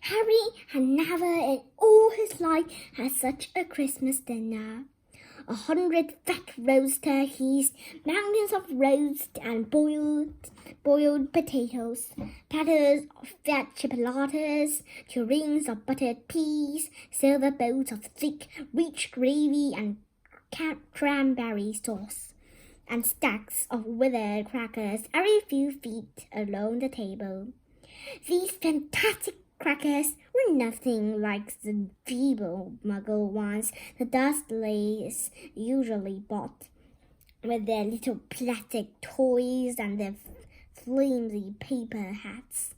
Harry had never in all his life had such a Christmas dinner. 100 fat roast turkeys, mountains of roast and boiled potatoes, platters of fat chipolatas, tureens of buttered peas, silver bowls of thick, rich gravy and cranberry sauce, and stacks of withered crackers every few feet along the table. These fantastic crackers were nothing like the feeble muggle ones the Dursleys usually bought, with their little plastic toys and their flimsy paper hats.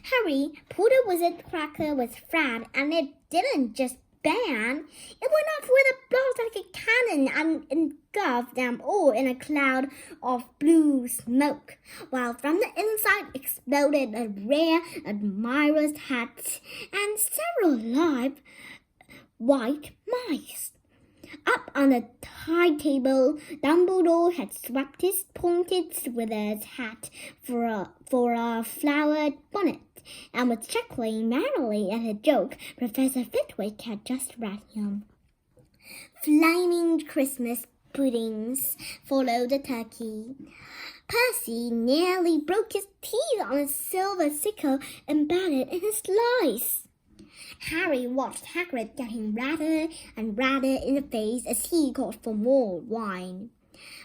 Harry pulled a wizard cracker with Fred, and it didn't just bang. It went off with a blast like a cannon and engulfed them all in a cloud of blue smoke, while from the inside exploded a rare admirer's hat and several live white mice. Up on the high table, Dumbledore had swapped his pointed wizard's hat for a flowered bonnet, and was chuckling merrily at a joke Professor Flitwick had just read him. Flaming Christmas puddings followed the turkey. Percy nearly broke his teeth on a silver sickle embedded in his slice. Harry watched Hagrid getting redder and redder in the face as he called for more wine,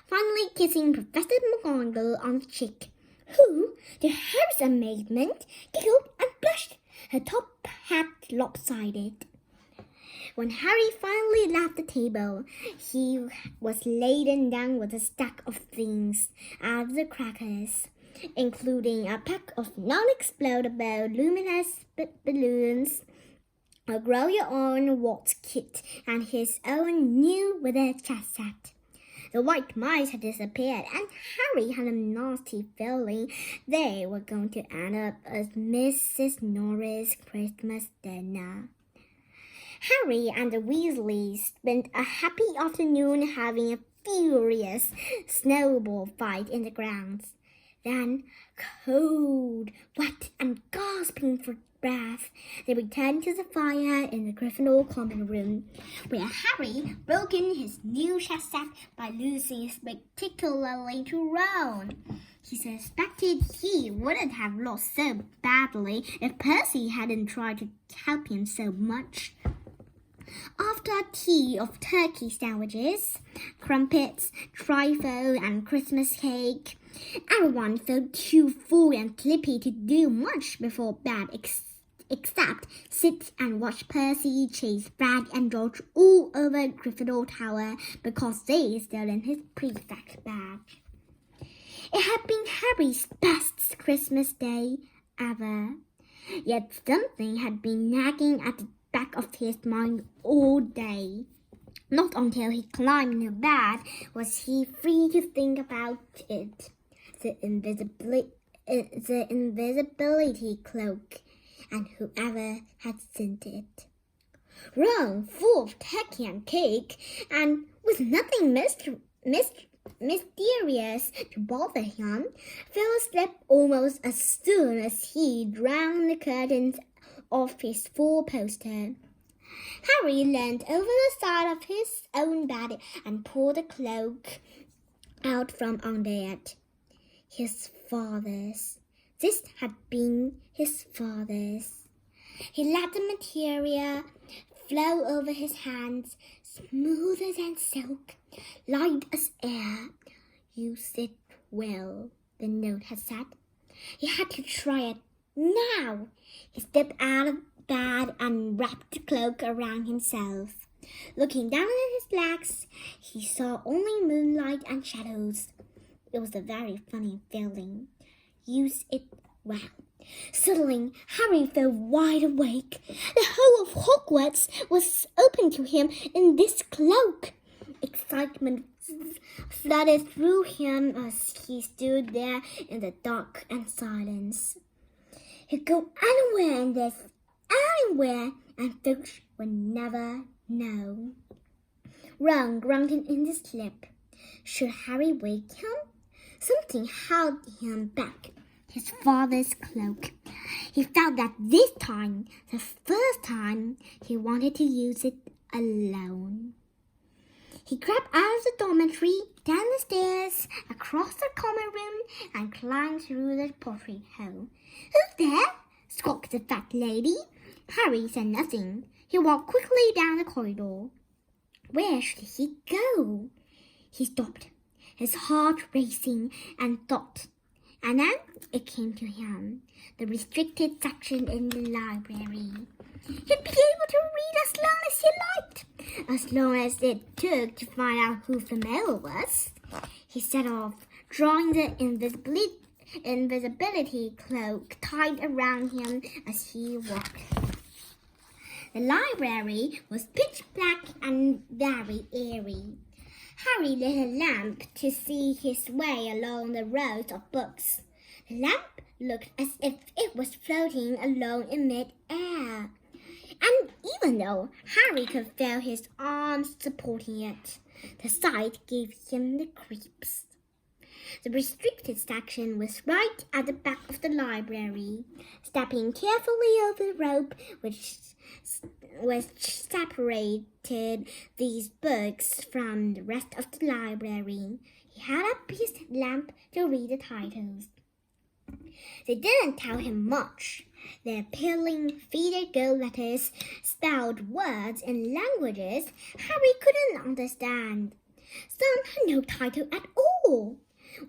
finally kissing Professor McGonagall on the cheek, who, to Harry's amazement, giggled and blushed, her top hat lopsided. When Harry finally left the table, he was laden down with a stack of things out of the crackers, including a pack of non-explodable luminous balloons, a grow-your-own waltz kit, and his own new withered chess set. The white mice had disappeared, and Harry had a nasty feeling they were going to end up as Mrs. Norris' Christmas dinner. Harry and the Weasleys spent a happy afternoon having a furious snowball fight in the grounds. Then, cold, wet, and gasping for breath, they returned to the fire in the Gryffindor common room, where Harry broke in his new chess set by losing spectacularly to Ron. He suspected he wouldn't have lost so badly if Percy hadn't tried to help him so much. After a tea of turkey sandwiches, crumpets, trifle, and Christmas cake, everyone felt too full and sleepy to do much before bed except sit and watch Percy chase Fred and George all over Gryffindor Tower because they stolen his prefect badge. It had been Harry's best Christmas day ever, yet something had been nagging at the back of his mind all day. Not until he climbed into bed was he free to think about it. The invisibility cloak, and whoever had sent it. Ron, full of turkey and cake, and with nothing mysterious to bother him, fell asleep almost as soon as he drawn the curtains off his four-poster. Harry leaned over the side of his own bed and pulled the cloak out from under it. His father's. This had been his father's. He let the material flow over his hands, smoother than silk, light as air. Use it well, the note had said. He had to try it now. He stepped out of bed and wrapped the cloak around himself. Looking down at his legs, he saw only moonlight and shadows. It was a very funny feeling. Use it well. Suddenly, Harry felt wide awake. The whole of Hogwarts was open to him in this cloak. Excitement flooded through him as he stood there in the dark and silence. He'd go anywhere in this, anywhere, and folks would never know. Ron grunted in his sleep. Should Harry wake him? Something held him back. his father's cloak. He felt that this time, the first time, he wanted to use it alone. He crept out of the dormitory, down the stairs, across the common room, and climbed through the pottery hole. "Who's there?" squawked the fat lady. Harry said nothing. He walked quickly down the corridor. Where should he go? He stopped, his heart racing, and thought. And then it came to him, the restricted section in the library. He'd be able to read as long as he liked, as long as it took to find out who the mail was. He set off, drawing the invisibility cloak tight around him as he walked. The library was pitch black and very eerie. Harry lit a lamp to see his way along the rows of books. The lamp looked as if it was floating along in mid-air. And even though Harry could feel his arms supporting it, the sight gave him the creeps. The restricted section was right at the back of the library. Stepping carefully over the rope which separated these books from the rest of the library, he held up his lamp to read the titles. They didn't tell him much. Their appealing faded gold letters spelled words in languages Harry couldn't understand. Some had no title at all.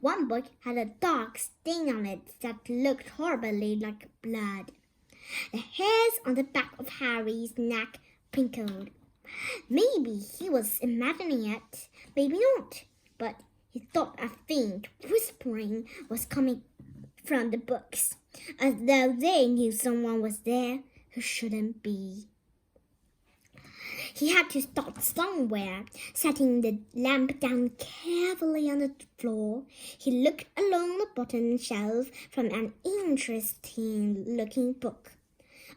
One book had a dark stain on it that looked horribly like blood. The hairs on the back of Harry's neck prickled. Maybe he was imagining it, maybe not, but he thought a faint whispering was coming from the books, as though they knew someone was there who shouldn't be. He had to start somewhere. Setting the lamp down carefully on the floor, he looked along the bottom shelf from an interesting-looking book.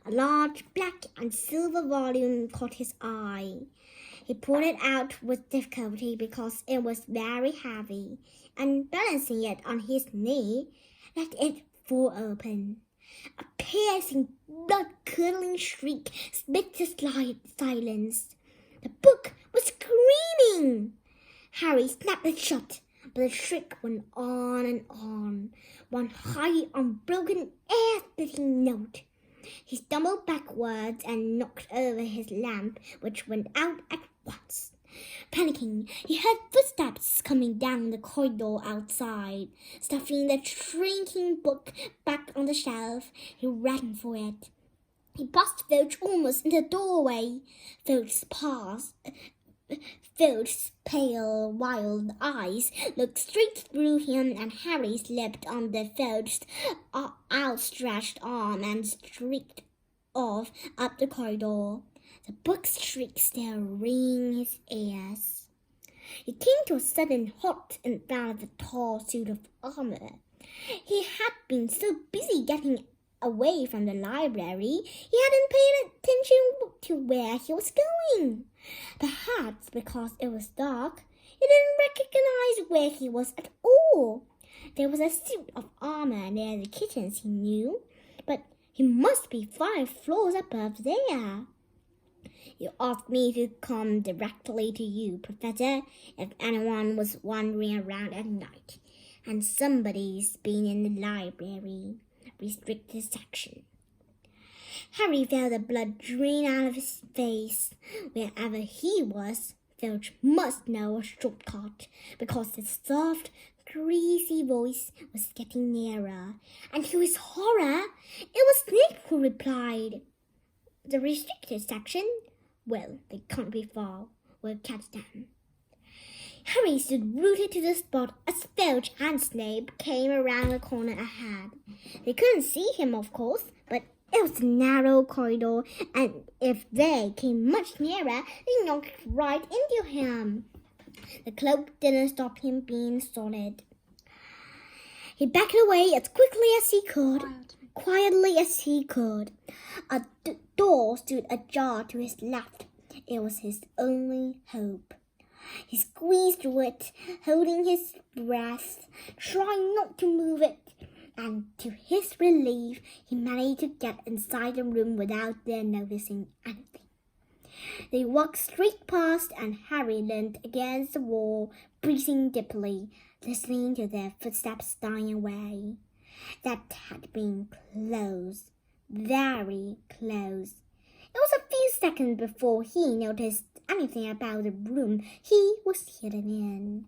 A large black and silver volume caught his eye. He pulled it out with difficulty because it was very heavy, and balancing it on his knee, let it fall open. A piercing, blood-curdling shriek split the silence. The book was screaming! Harry snapped it shut, but the shriek went on and on, one high, unbroken, air-splitting note. He stumbled backwards and knocked over his lamp, which went out at once. Panicking, he heard footsteps coming down the corridor outside. Stuffing the shrinking book back on the shelf, he ran for it. He passed Filch almost in the doorway. Filch's pale, wild eyes looked straight through him, and Harry slipped under Filch's outstretched arm and streaked off up the corridor. The book's shriek still ringing his ears. He came to a sudden halt in front of a tall suit of armor. He had been so busy getting away from the library, he hadn't paid attention to where he was going. Perhaps because it was dark, he didn't recognize where he was at all. There was a suit of armor near the kitchens, he knew, but he must be 5 floors above there. "You asked me to come directly to you, Professor, if anyone was wandering around at night, and somebody's been in the library. Restricted section." Harry felt the blood drain out of his face. Wherever he was, Filch must know a shortcut, because his soft, greasy voice was getting nearer. And to his horror, it was Snape who replied. "The restricted section? Well, they can't be far. We'll catch them." Harry stood rooted to the spot as Filch and Snape came around the corner ahead. They couldn't see him, of course, but it was a narrow corridor, and if they came much nearer, they knocked right into him. The cloak didn't stop him being solid. He backed away as quickly as he could, quietly as he could. A door stood ajar to his left. It was his only hope. He squeezed through it, holding his breath, trying not to move it. and to his relief, he managed to get inside the room without their noticing anything. They walked straight past, and Harry leaned against the wall, breathing deeply, listening to their footsteps dying away. That had been close, very close. It was a few seconds before he noticed anything about the room he was hidden in.